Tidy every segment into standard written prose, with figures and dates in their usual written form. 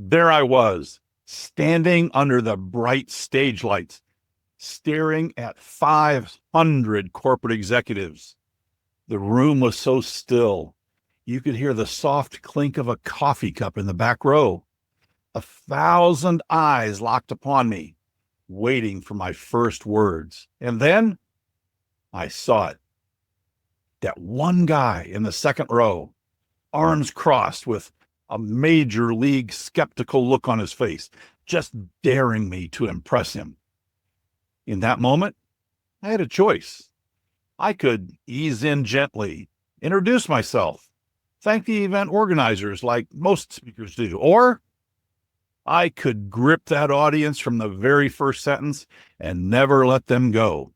There I was, standing under the bright stage lights, staring at 500 corporate executives. The room was so still. You could hear the soft clink of a coffee cup in the back row. 1,000 eyes locked upon me, waiting for my first words. And then I saw it. That one guy in the second row, arms crossed with a major league skeptical look on his face, just daring me to impress him. In that moment, I had a choice. I could ease in gently, introduce myself, thank the event organizers like most speakers do, or I could grip that audience from the very first sentence and never let them go.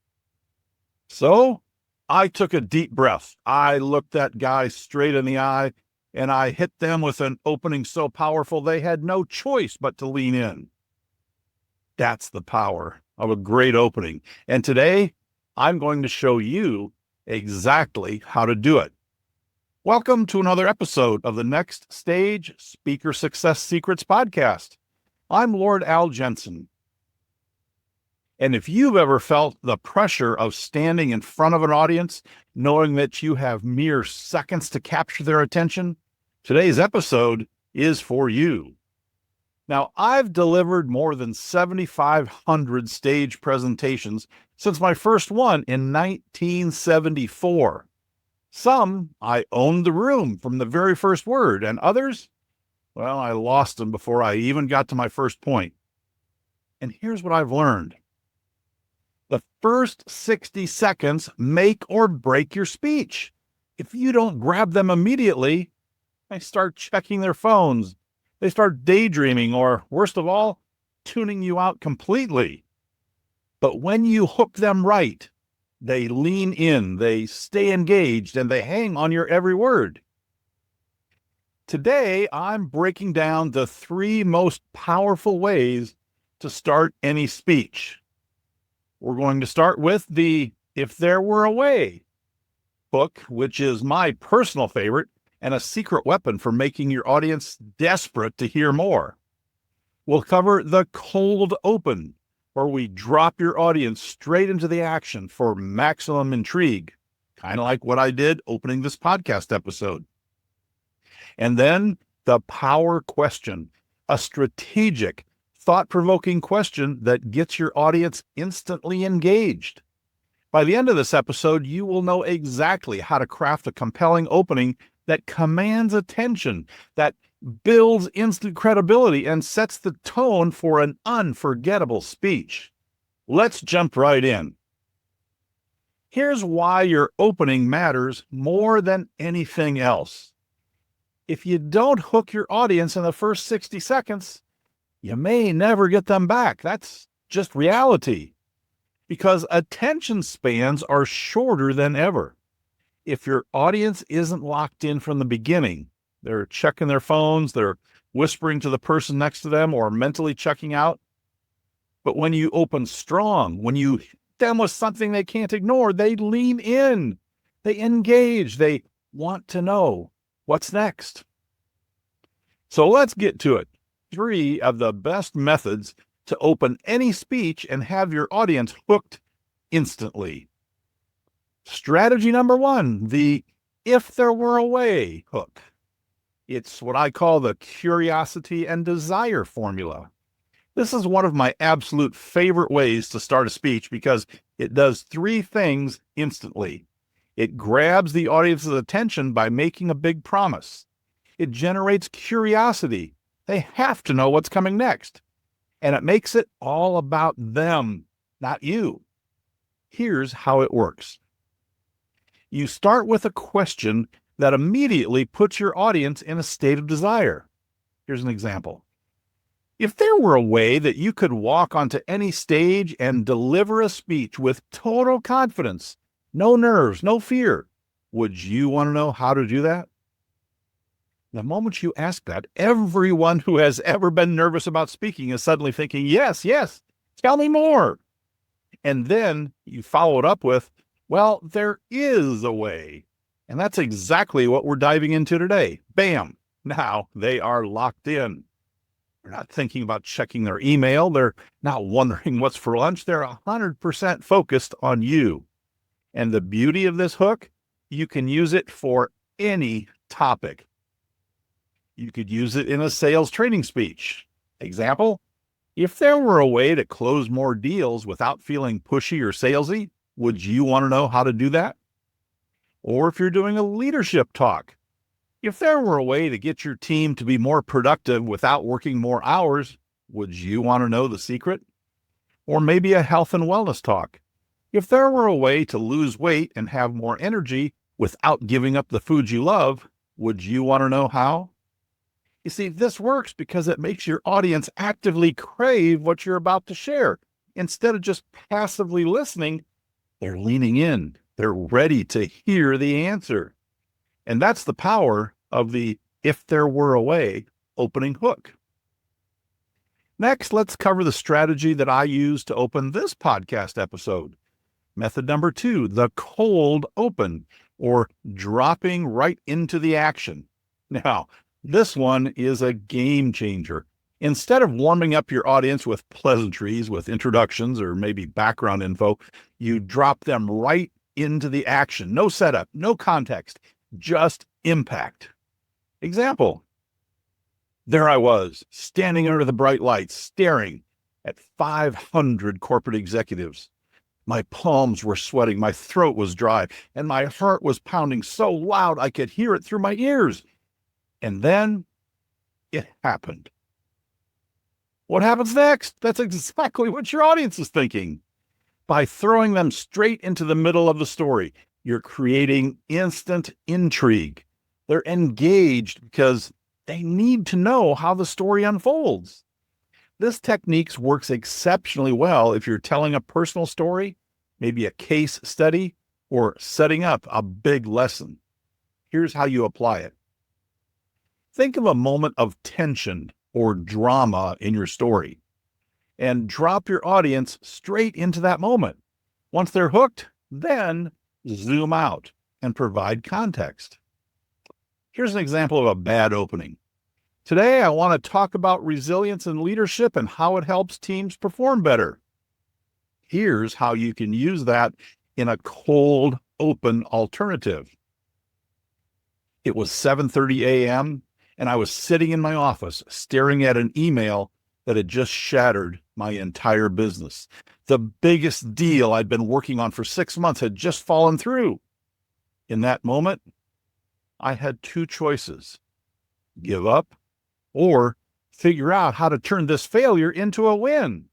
So I took a deep breath. I looked that guy straight in the eye, and I hit them with an opening so powerful they had no choice but to lean in. That's the power of a great opening. And today, I'm going to show you exactly how to do it. Welcome to another episode of the Next Stage Speaker Success Secrets podcast. I'm Lord Al Jensen. And if you've ever felt the pressure of standing in front of an audience, knowing that you have mere seconds to capture their attention, today's episode is for you. Now, I've delivered more than 7,500 stage presentations since my first one in 1974. Some, I owned the room from the very first word, and others, well, I lost them before I even got to my first point. And here's what I've learned. The first 60 seconds make or break your speech. If you don't grab them immediately, they start checking their phones. They start daydreaming, or worst of all, tuning you out completely. But when you hook them right, they lean in, they stay engaged, and they hang on your every word. Today, I'm breaking down the 3 most powerful ways to start any speech. We're going to start with the If There Were a Way book, which is my personal favorite and a secret weapon for making your audience desperate to hear more. We'll cover the cold open, where we drop your audience straight into the action for maximum intrigue, kind of like what I did opening this podcast episode. And then the power question, a strategic, thought-provoking question that gets your audience instantly engaged. By the end of this episode, you will know exactly how to craft a compelling opening that commands attention, that builds instant credibility, and sets the tone for an unforgettable speech. Let's jump right in. Here's why your opening matters more than anything else. If you don't hook your audience in the first 60 seconds, you may never get them back. That's just reality. Because attention spans are shorter than ever. If your audience isn't locked in from the beginning, they're checking their phones, they're whispering to the person next to them, or mentally checking out. But when you open strong, when you hit them with something they can't ignore, they lean in, they engage, they want to know what's next. So let's get to it. 3 of the best methods to open any speech and have your audience hooked instantly. Strategy number 1, the If There Were a Way hook. It's what I call the curiosity and desire formula. This is one of my absolute favorite ways to start a speech because it does 3 things instantly. It grabs the audience's attention by making a big promise. It generates curiosity. They have to know what's coming next. And it makes it all about them, not you. Here's how it works. You start with a question that immediately puts your audience in a state of desire. Here's an example. If there were a way that you could walk onto any stage and deliver a speech with total confidence, no nerves, no fear, would you want to know how to do that? The moment you ask that, everyone who has ever been nervous about speaking is suddenly thinking, yes, tell me more. And then you follow it up with, well, there is a way. And that's exactly what we're diving into today. Bam! Now they are locked in. They're not thinking about checking their email. They're not wondering what's for lunch. They're 100% focused on you. And the beauty of this hook, you can use it for any topic. You could use it in a sales training speech. Example, if there were a way to close more deals without feeling pushy or salesy, would you want to know how to do that? Or if you're doing a leadership talk, if there were a way to get your team to be more productive without working more hours, would you want to know the secret? Or maybe a health and wellness talk. If there were a way to lose weight and have more energy without giving up the foods you love, would you want to know how? You see, this works because it makes your audience actively crave what you're about to share. Instead of just passively listening, they're leaning in. They're ready to hear the answer. And that's the power of the "if there were a way" opening hook. Next, let's cover the strategy that I use to open this podcast episode. Method number 2, the cold open, or dropping right into the action. Now, this one is a game changer. Instead of warming up your audience with pleasantries, with introductions, or maybe background info, you drop them right into the action. No setup, no context, just impact. Example, there I was, standing under the bright lights, staring at 500 corporate executives. My palms were sweating, my throat was dry, and my heart was pounding so loud I could hear it through my ears. And then it happened. What happens next? That's exactly what your audience is thinking. By throwing them straight into the middle of the story, you're creating instant intrigue. They're engaged because they need to know how the story unfolds. This technique works exceptionally well if you're telling a personal story, maybe a case study, or setting up a big lesson. Here's how you apply it. Think of a moment of tension or drama in your story and drop your audience straight into that moment. Once they're hooked, then zoom out and provide context. Here's an example of a bad opening. Today, I want to talk about resilience in leadership and how it helps teams perform better. Here's how you can use that in a cold open alternative. It was 7:30 a.m. and I was sitting in my office staring at an email that had just shattered my entire business. The biggest deal I'd been working on for 6 months had just fallen through. In that moment, I had 2 choices: give up or figure out how to turn this failure into a win.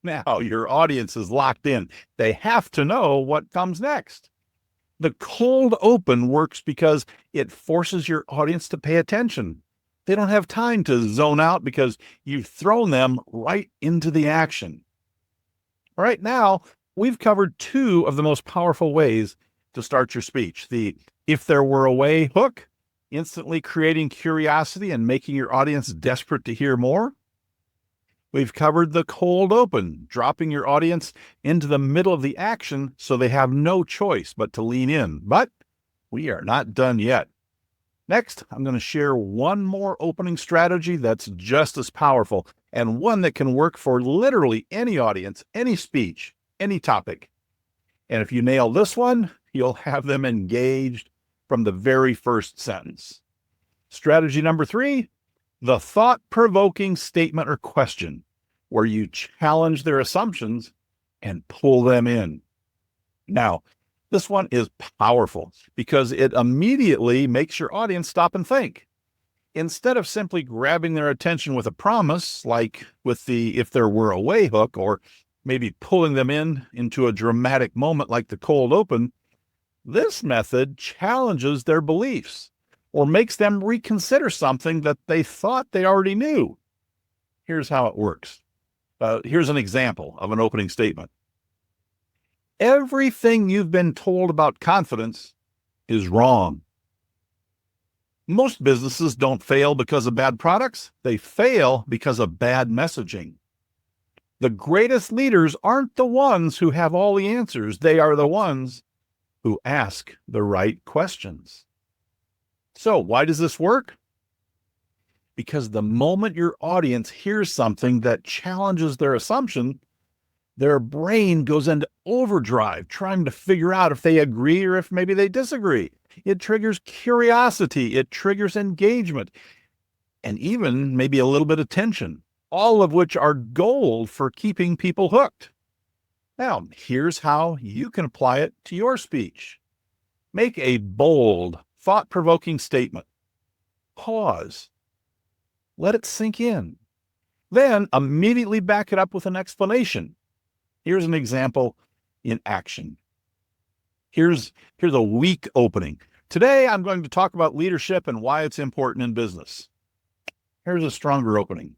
Now, your audience is locked in. They have to know what comes next. The cold open works because it forces your audience to pay attention. They don't have time to zone out because you've thrown them right into the action. All right, now we've covered 2 of the most powerful ways to start your speech. The "if there were a way" hook, instantly creating curiosity and making your audience desperate to hear more. We've covered the cold open, dropping your audience into the middle of the action so they have no choice but to lean in. But we are not done yet. Next, I'm going to share one more opening strategy that's just as powerful, and one that can work for literally any audience, any speech, any topic. And if you nail this one, you'll have them engaged from the very first sentence. Strategy number 3, the thought-provoking statement or question, where you challenge their assumptions and pull them in. Now, this one is powerful because it immediately makes your audience stop and think. Instead of simply grabbing their attention with a promise, like with the "if there were a way" hook, or maybe pulling them into a dramatic moment like the cold open, this method challenges their beliefs or makes them reconsider something that they thought they already knew. Here's how it works. Here's an example of an opening statement. Everything you've been told about confidence is wrong. Most businesses don't fail because of bad products. They fail because of bad messaging. The greatest leaders aren't the ones who have all the answers. They are the ones who ask the right questions. So why does this work? because the moment your audience hears something that challenges their assumption, their brain goes into overdrive trying to figure out if they agree or if maybe they disagree. It triggers curiosity, it triggers engagement, and even maybe a little bit of tension, all of which are gold for keeping people hooked. Now, here's how you can apply it to your speech. Make a bold, thought-provoking statement. Pause. Let it sink in. Then immediately back it up with an explanation. Here's an example in action. Here's a weak opening. Today, I'm going to talk about leadership and why it's important in business. Here's a stronger opening.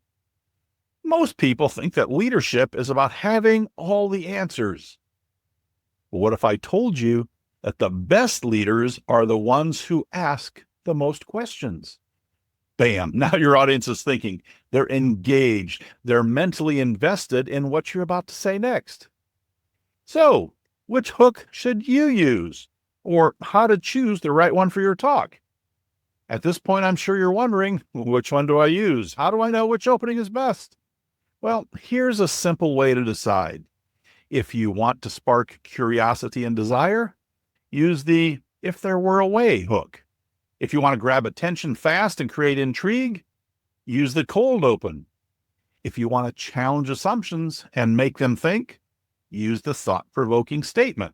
Most people think that leadership is about having all the answers. But what if I told you that the best leaders are the ones who ask the most questions? Bam, now your audience is thinking. They're engaged. They're mentally invested in what you're about to say next. So, which hook should you use? Or how to choose the right one for your talk? At this point, I'm sure you're wondering, which one do I use? How do I know which opening is best? Well, here's a simple way to decide. If you want to spark curiosity and desire, use the "if there were a way" hook. If you want to grab attention fast and create intrigue, use the cold open. If you want to challenge assumptions and make them think, use the thought-provoking statement.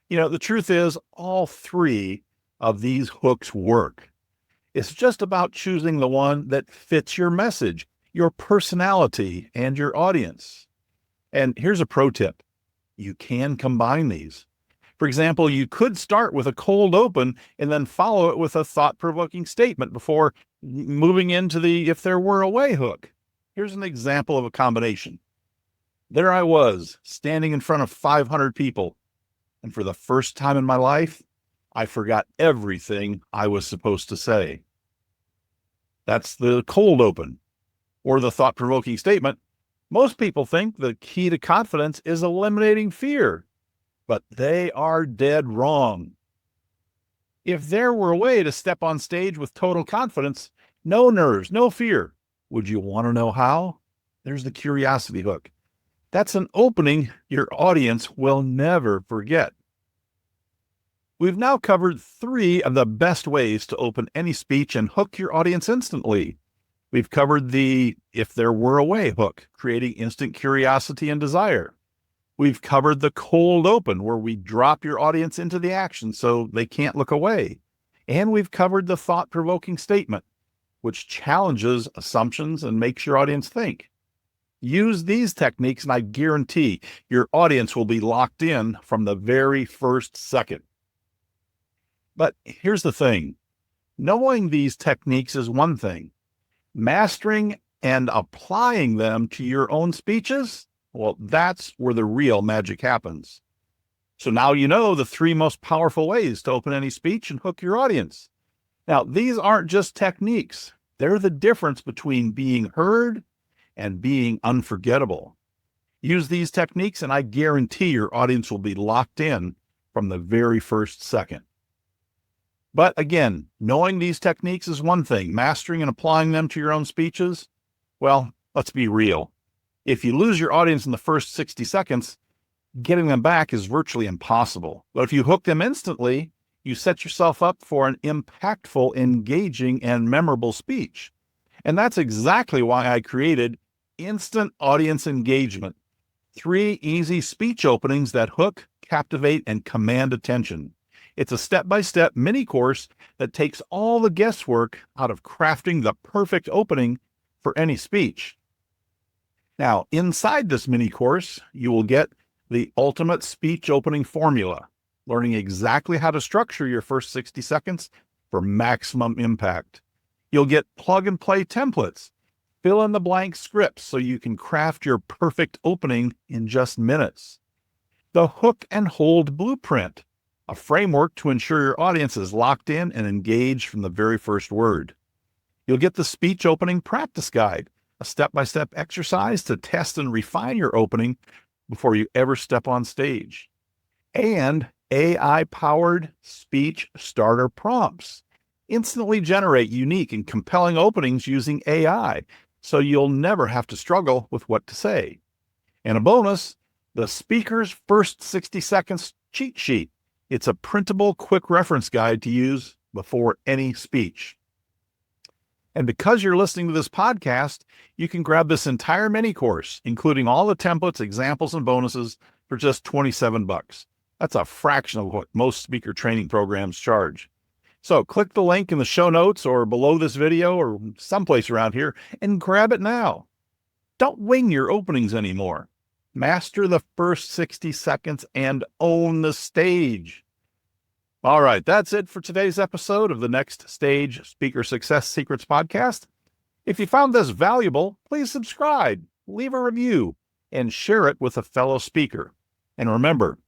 The truth is, all three of these hooks work. It's just about choosing the one that fits your message, your personality, and your audience. And here's a pro tip. You can combine these. For example, you could start with a cold open and then follow it with a thought-provoking statement before moving into the "if there were a way" hook. Here's an example of a combination. There I was, standing in front of 500 people, and for the first time in my life, I forgot everything I was supposed to say. That's the cold open. Or the thought-provoking statement. Most people think the key to confidence is eliminating fear, but they are dead wrong. If there were a way to step on stage with total confidence, no nerves, no fear, would you want to know how? There's the curiosity hook. That's an opening your audience will never forget. We've now covered 3 of the best ways to open any speech and hook your audience instantly. We've covered the "if there were a way" hook, creating instant curiosity and desire. We've covered the cold open, where we drop your audience into the action so they can't look away. And we've covered the thought-provoking statement, which challenges assumptions and makes your audience think. Use these techniques, and I guarantee your audience will be locked in from the very first second. But here's the thing. Knowing these techniques is one thing. Mastering and applying them to your own speeches, well, that's where the real magic happens. So now you know the 3 most powerful ways to open any speech and hook your audience. Now, these aren't just techniques. They're the difference between being heard and being unforgettable. Use these techniques, and I guarantee your audience will be locked in from the very first second. But again, knowing these techniques is one thing. Mastering and applying them to your own speeches, well, let's be real. If you lose your audience in the first 60 seconds, getting them back is virtually impossible. But if you hook them instantly, you set yourself up for an impactful, engaging, and memorable speech. And that's exactly why I created Instant Audience Engagement. 3 easy speech openings that hook, captivate, and command attention. It's a step-by-step mini course that takes all the guesswork out of crafting the perfect opening for any speech. Now, inside this mini course, you will get the ultimate speech opening formula, learning exactly how to structure your first 60 seconds for maximum impact. You'll get plug-and-play templates, fill-in-the-blank scripts so you can craft your perfect opening in just minutes. The hook and hold blueprint, a framework to ensure your audience is locked in and engaged from the very first word. You'll get the speech opening practice guide, a step-by-step exercise to test and refine your opening before you ever step on stage. And AI-powered speech starter prompts. instantly generate unique and compelling openings using AI, so you'll never have to struggle with what to say. And a bonus, the speaker's first 60 seconds cheat sheet. It's a printable, quick reference guide to use before any speech. And because you're listening to this podcast, you can grab this entire mini course, including all the templates, examples, and bonuses for just $27. That's a fraction of what most speaker training programs charge. So click the link in the show notes or below this video or someplace around here and grab it now. Don't wing your openings anymore. Master the first 60 seconds and own the stage. All right, that's it for today's episode of the Next Stage Speaker Success Secrets podcast. If you found this valuable, please subscribe, leave a review, and share it with a fellow speaker. And remember,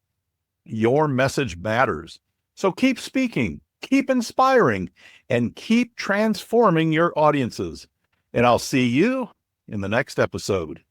your message matters. So keep speaking, keep inspiring, and keep transforming your audiences. And I'll see you in the next episode.